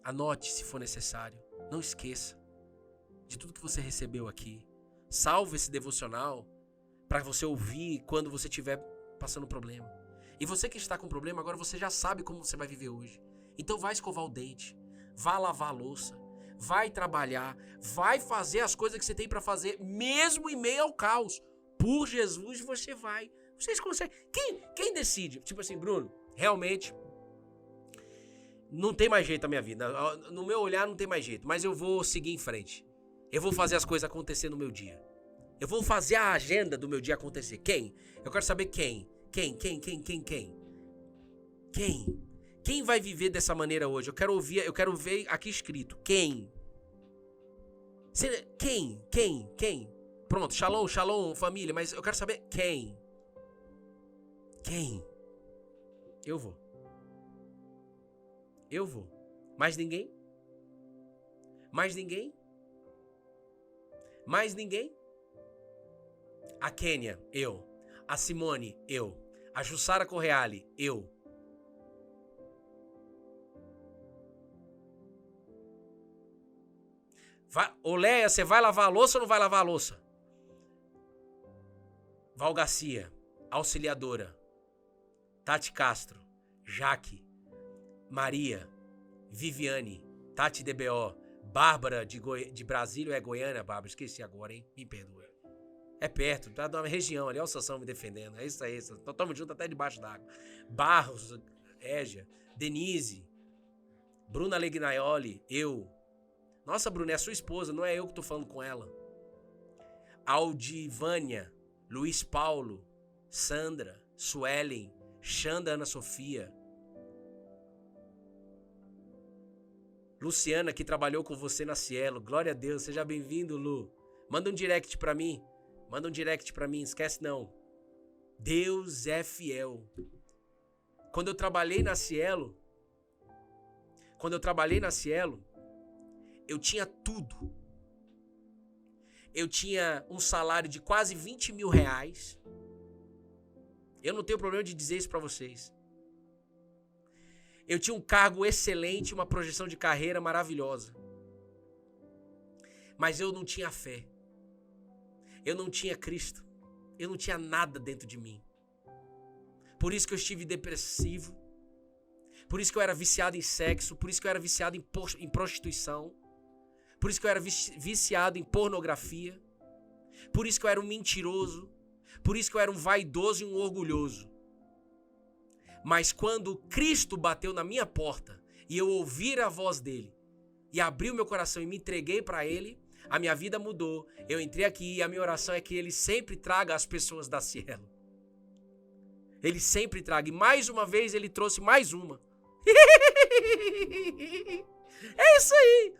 Anote se for necessário. Não esqueça de tudo que você recebeu aqui. Salve esse devocional para você ouvir quando você estiver passando problema. E você que está com problema, agora você já sabe como você vai viver hoje. Então vai escovar o dente, vai lavar a louça, vai trabalhar, vai fazer as coisas que você tem para fazer, mesmo em meio ao caos. Por Jesus você vai. Vocês conseguem. Quem decide? Tipo assim, Bruno, realmente não tem mais jeito na minha vida. No meu olhar não tem mais jeito, mas eu vou seguir em frente. Eu vou fazer as coisas acontecer no meu dia. Eu vou fazer a agenda do meu dia acontecer. Quem? Eu quero saber quem. Quem? Quem vai viver dessa maneira hoje? Eu quero ver aqui escrito. Quem? Quem? Pronto, shalom, família, mas eu quero saber quem. Quem? Eu vou. Mais ninguém? A Kênia, eu. A Simone, eu. A Jussara Correale, eu. Oléia, você vai lavar a louça ou não vai lavar a louça? Val Garcia, auxiliadora. Tati Castro, Jaque, Maria, Viviane, Tati DBO, Bárbara de Brasília, é Goiânia, Bárbara? Esqueci agora, hein? Me perdoa. É perto, tá numa região ali, olha o Sansão me defendendo. É isso aí, estamos juntos até debaixo d'água. Barros, Égia, Denise, Bruna Legnaioli, eu. Nossa, Bruna, é a sua esposa, não é eu que tô falando com ela. Aldivânia, Luiz Paulo, Sandra, Suelen, Xanda Ana Sofia. Luciana, que trabalhou com você na Cielo. Glória a Deus, seja bem-vindo, Lu. Manda um direct pra mim, esquece não. Deus é fiel. Quando eu trabalhei na Cielo, eu tinha tudo. Eu tinha um salário de quase 20 mil reais. Eu não tenho problema de dizer isso pra vocês. Eu tinha um cargo excelente, uma projeção de carreira maravilhosa. Mas eu não tinha fé. Eu não tinha Cristo. Eu não tinha nada dentro de mim. Por isso que eu estive depressivo. Por isso que eu era viciado em sexo. Por isso que eu era viciado em prostituição. Por isso que eu era viciado em pornografia. Por isso que eu era um mentiroso. Por isso que eu era um vaidoso e um orgulhoso. Mas quando Cristo bateu na minha porta e eu ouvi a voz dele e abri o meu coração e me entreguei para ele, a minha vida mudou. Eu entrei aqui e a minha oração é que ele sempre traga as pessoas da Cielo. Ele sempre traga. E mais uma vez ele trouxe mais uma. É isso aí.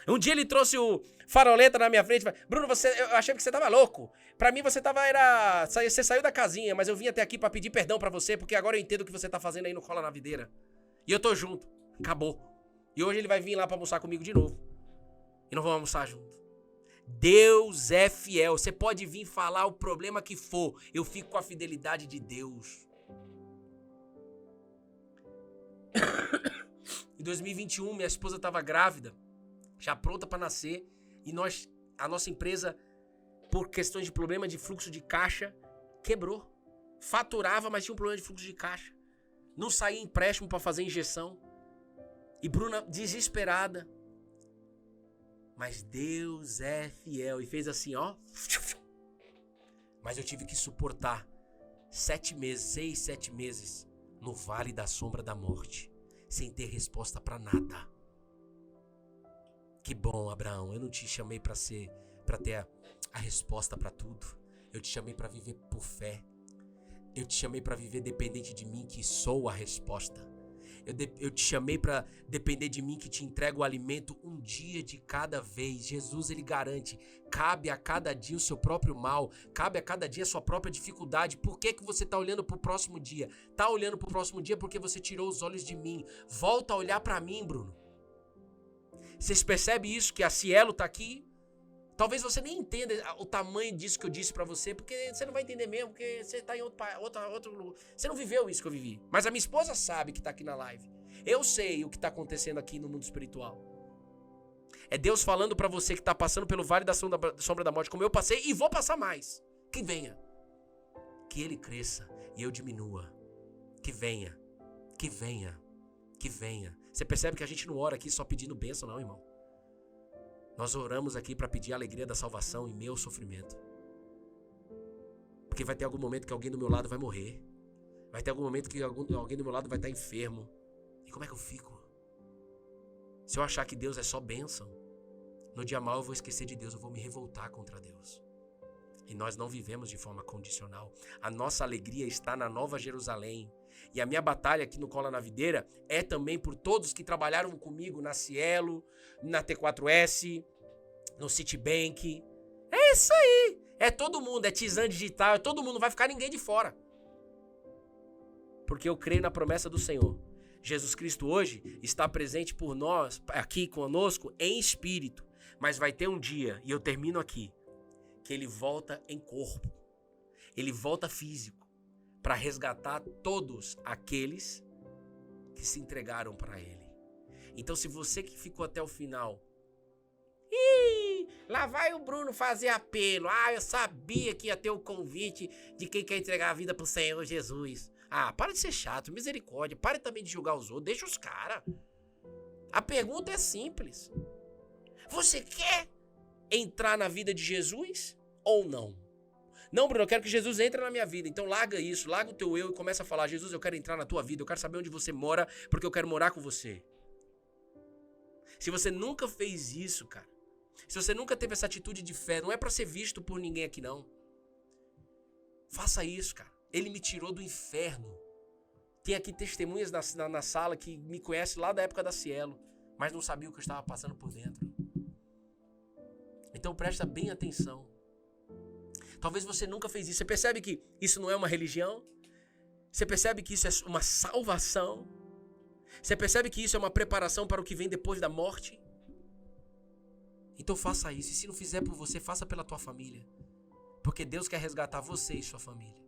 Um dia ele trouxe o Faroleta na minha frente. Bruno, eu achei que você tava louco. Pra mim você saiu da casinha, mas eu vim até aqui pra pedir perdão pra você, porque agora eu entendo o que você tá fazendo aí no Cola na Videira. E eu tô junto. Acabou. E hoje ele vai vir lá pra almoçar comigo de novo. E não vamos almoçar junto. Deus é fiel. Você pode vir falar o problema que for. Eu fico com a fidelidade de Deus. Em 2021, minha esposa estava grávida, já pronta para nascer. E a nossa empresa, por questões de problema de fluxo de caixa, quebrou. Faturava, mas tinha um problema de fluxo de caixa. Não saía empréstimo para fazer injeção. E Bruna desesperada. Mas Deus é fiel. E fez assim, ó. Mas eu tive que suportar 7 meses no vale da sombra da morte, sem ter resposta para nada. Que bom, Abraão. Eu não te chamei para ter a resposta para tudo. Eu te chamei para viver por fé. Eu te chamei para viver dependente de mim, que sou a resposta. Eu te chamei para depender de mim, que te entrego o alimento um dia de cada vez. Jesus, ele garante, cabe a cada dia o seu próprio mal, cabe a cada dia a sua própria dificuldade. Por que você está olhando para o próximo dia? Está olhando para o próximo dia porque você tirou os olhos de mim. Volta a olhar para mim, Bruno. Vocês percebem isso, que a Cielo está aqui? Talvez você nem entenda o tamanho disso que eu disse pra você, porque você não vai entender mesmo, porque você tá em outro lugar. Você não viveu isso que eu vivi. Mas a minha esposa sabe que tá aqui na live. Eu sei o que tá acontecendo aqui no mundo espiritual. É Deus falando pra você que tá passando pelo vale da sombra da morte, como eu passei e vou passar mais. Que venha. Que ele cresça e eu diminua. Que venha. Que venha. Que venha. Você percebe que a gente não ora aqui só pedindo bênção, não, irmão. Nós oramos aqui para pedir a alegria da salvação em meu sofrimento. Porque vai ter algum momento que alguém do meu lado vai morrer. Vai ter algum momento que alguém do meu lado vai estar enfermo. E como é que eu fico? Se eu achar que Deus é só bênção, no dia mau eu vou esquecer de Deus, eu vou me revoltar contra Deus. E nós não vivemos de forma condicional. A nossa alegria está na Nova Jerusalém. E a minha batalha aqui no Cola na Videira é também por todos que trabalharam comigo na Cielo, na T4S, no Citibank. É isso aí. É todo mundo, é Tizan Digital, é todo mundo, não vai ficar ninguém de fora. Porque eu creio na promessa do Senhor. Jesus Cristo hoje está presente por nós, aqui conosco, em espírito. Mas vai ter um dia, e eu termino aqui, que ele volta em corpo. Ele volta físico. Para resgatar todos aqueles que se entregaram para ele. Então, se você que ficou até o final, lá vai o Bruno fazer apelo. Eu sabia que ia ter o convite de quem quer entregar a vida pro Senhor Jesus. Para de ser chato, misericórdia. Pare também de julgar os outros, deixa os caras. A pergunta é simples. Você quer entrar na vida de Jesus ou não? Não, Bruno, eu quero que Jesus entre na minha vida. Então larga isso, larga o teu eu e começa a falar: Jesus, eu quero entrar na tua vida, eu quero saber onde você mora, porque eu quero morar com você. Se você nunca fez isso, cara, se você nunca teve essa atitude de fé, não é pra ser visto por ninguém aqui não. Faça isso, cara. Ele me tirou do inferno. Tem aqui testemunhas na sala que me conhecem lá da época da Cielo, mas não sabiam o que eu estava passando por dentro. Então presta bem atenção. Talvez você nunca fez isso. Você percebe que isso não é uma religião? Você percebe que isso é uma salvação? Você percebe que isso é uma preparação para o que vem depois da morte? Então faça isso. E se não fizer por você, faça pela tua família. Porque Deus quer resgatar você e sua família.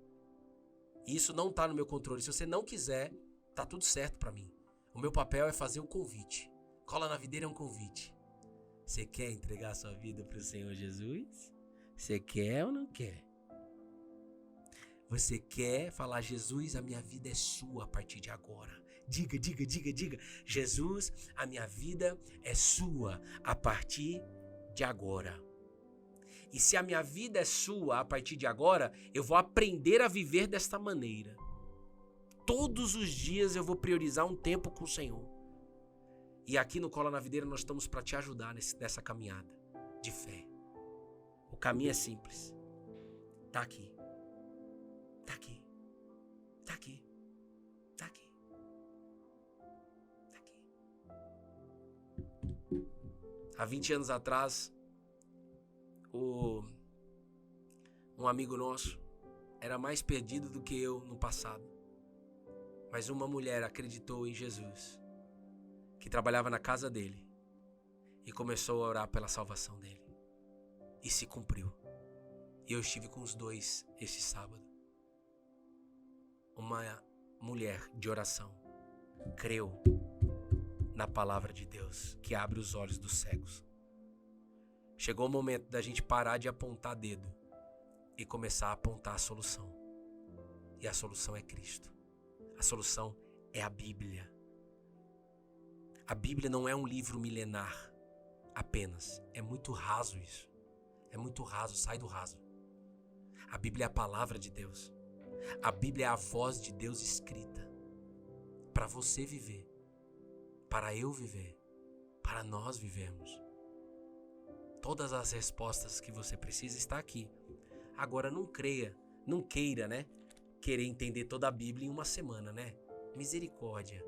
E isso não está no meu controle. Se você não quiser, tá tudo certo para mim. O meu papel é fazer um convite. Cola na Videira é um convite. Você quer entregar a sua vida para o Senhor Jesus? Você quer ou não quer? Você quer falar: Jesus, a minha vida é sua a partir de agora. Diga, diga, diga, diga. Jesus, a minha vida é sua a partir de agora. E se a minha vida é sua a partir de agora, eu vou aprender a viver desta maneira. Todos os dias eu vou priorizar um tempo com o Senhor. E aqui no Cola na Videira nós estamos para te ajudar nessa caminhada de fé. O caminho é simples. Tá aqui. Tá aqui. Tá aqui. Tá aqui. Tá aqui. Há 20 anos atrás, um amigo nosso era mais perdido do que eu no passado. Mas uma mulher acreditou em Jesus, que trabalhava na casa dele. e começou a orar pela salvação dele. E se cumpriu. E eu estive com os dois esse sábado. Uma mulher de oração creu na palavra de Deus, que abre os olhos dos cegos. Chegou o momento da gente parar de apontar dedo e começar a apontar a solução. E a solução é Cristo. A solução é a Bíblia. A Bíblia não é um livro milenar apenas. É muito raso isso. É muito raso, sai do raso. A Bíblia é a palavra de Deus. A Bíblia é a voz de Deus escrita. Para você viver. Para eu viver. Para nós vivermos. Todas as respostas que você precisa estão aqui. Agora não queira, né? Querer entender toda a Bíblia em uma semana, né? Misericórdia.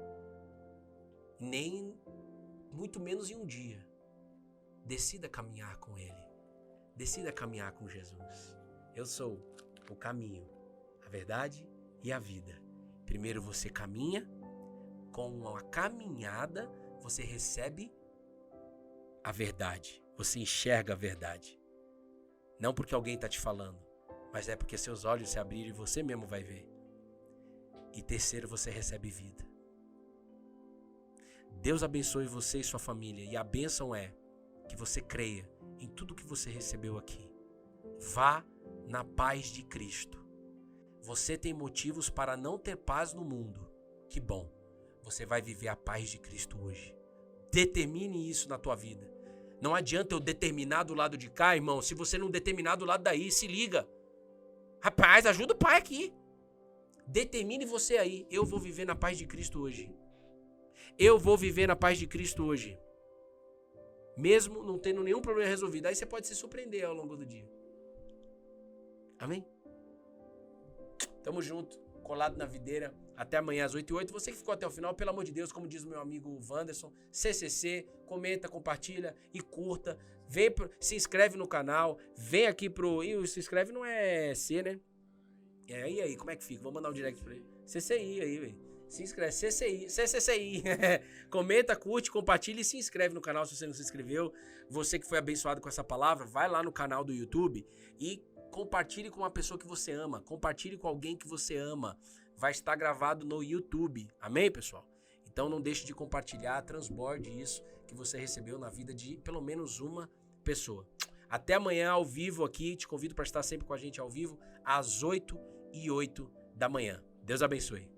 Nem, muito menos em um dia. Decida caminhar com Ele. Decida caminhar com Jesus. Eu sou o caminho, a verdade e a vida. Primeiro você caminha, com a caminhada você recebe a verdade. Você enxerga a verdade. Não porque alguém está te falando, mas é porque seus olhos se abrirem e você mesmo vai ver. E terceiro, você recebe vida. Deus abençoe você e sua família. E a bênção é que você creia em tudo que você recebeu aqui. Vá na paz de Cristo. Você tem motivos para não ter paz no mundo. Que bom. Você vai viver a paz de Cristo hoje. Determine isso na tua vida. Não adianta eu determinar do lado de cá, irmão, se você não determinar do lado daí, se liga. Rapaz, ajuda o pai aqui. Determine você aí. Eu vou viver na paz de Cristo hoje. Eu vou viver na paz de Cristo hoje. Mesmo não tendo nenhum problema resolvido. Aí você pode se surpreender ao longo do dia. Amém? Tamo junto, colado na videira. Até amanhã às 8h08. Você que ficou até o final, pelo amor de Deus, como diz o meu amigo Wanderson, CCC, comenta, compartilha e curta. Se inscreve no canal. Vem aqui pro... E se inscreve não é C, né? E aí, como é que fica? Vou mandar um direct pra ele. CCI aí, velho. Se inscreve. CCI. Comenta, curte, compartilha e se inscreve no canal se você não se inscreveu. Você que foi abençoado com essa palavra, vai lá no canal do YouTube e compartilhe com uma pessoa que você ama. Compartilhe com alguém que você ama. Vai estar gravado no YouTube. Amém, pessoal? Então não deixe de compartilhar, transborde isso que você recebeu na vida de pelo menos uma pessoa. Até amanhã ao vivo aqui. Te convido para estar sempre com a gente ao vivo às 8h08 da manhã. Deus abençoe.